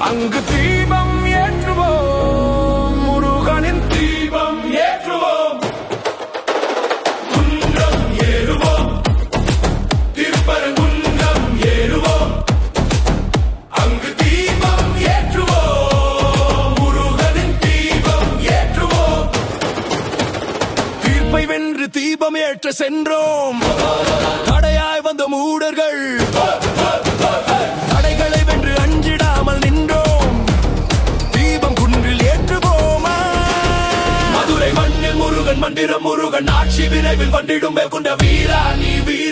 அங்கு தீபம் ஏற்றுவோம், முருகனின் தீபம் ஏற்றுவோம். குன்றம் ஏறுவோம், திருப்பரங்குன்றம் ஏறுவோம். அங்கு தீபம் ஏற்றுவோம், முருகனின் தீபம் ஏற்றுவோம். தீர்ப்பை வென்று தீபம் ஏற்ற சென்றோம். தடையாய் வந்த மூடர்கள் தடைகளை வென்று அஞ்சிடாமல் நின்றோம். தீபம் குன்றில் ஏற்றுவோமா? மதுரை மண்ணில் முருகன் மந்திரம், முருகன் ஆட்சி விரைவில் வந்திடும். மேற்கொண்ட வீரா நீ வீர